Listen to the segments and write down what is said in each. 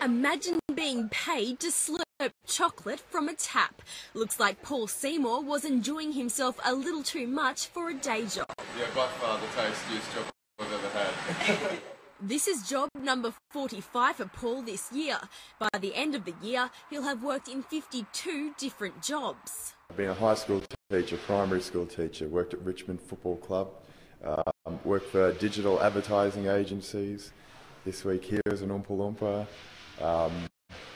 Imagine being paid to slurp chocolate from a tap. Looks like Paul Seymour was enjoying himself a little too much for a day job. Yeah, by far the tastiest chocolate I've ever had. This is job number 45 for Paul this year. By the end of the year, he'll have worked in 52 different jobs. I've been a high school teacher, primary school teacher, worked at Richmond Football Club, worked for digital advertising agencies, this week here as an Oompaloompa,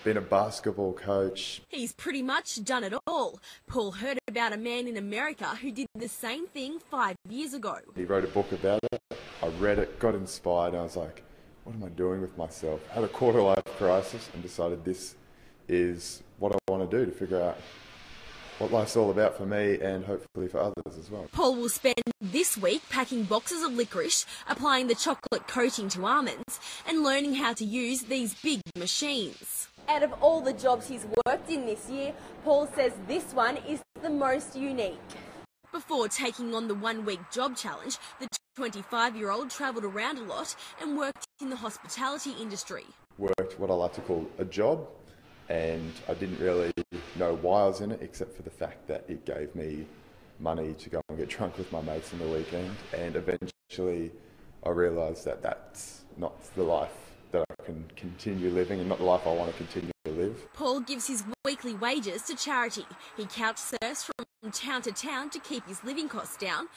been a basketball coach. He's pretty much done it all. Paul heard about a man in America who did the same thing 5 years ago. He wrote a book about it, I read it, got inspired, and I was like, what am I doing with myself? Had a quarter-life crisis and decided this is what I want to do to figure out what life's all about for me and hopefully for others as well. Paul will spend this week packing boxes of licorice, applying the chocolate coating to almonds and learning how to use these big machines. Out of all the jobs he's worked in this year, Paul says this one is the most unique. Before taking on the one-week job challenge, the 25-year-old travelled around a lot and worked in the hospitality industry. Worked what I like to call a job, and I didn't really know why I was in it except for the fact that it gave me money to go and get drunk with my mates on the weekend, and eventually I realised that that's not the life that I can continue living and not the life I want to continue to live. Paul gives his weekly wages to charity. He couch surfs from town to town to keep his living costs down.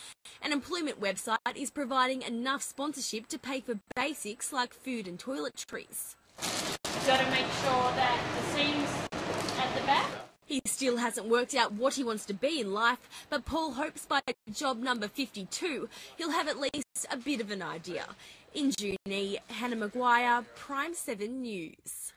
An employment website is providing enough sponsorship to pay for basics like food and toiletries. You've got to make sure that the seams at the back. He still hasn't worked out what he wants to be in life, but Paul hopes by job number 52 he'll have at least a bit of an idea. In Junee, Hannah Maguire, Prime 7 News.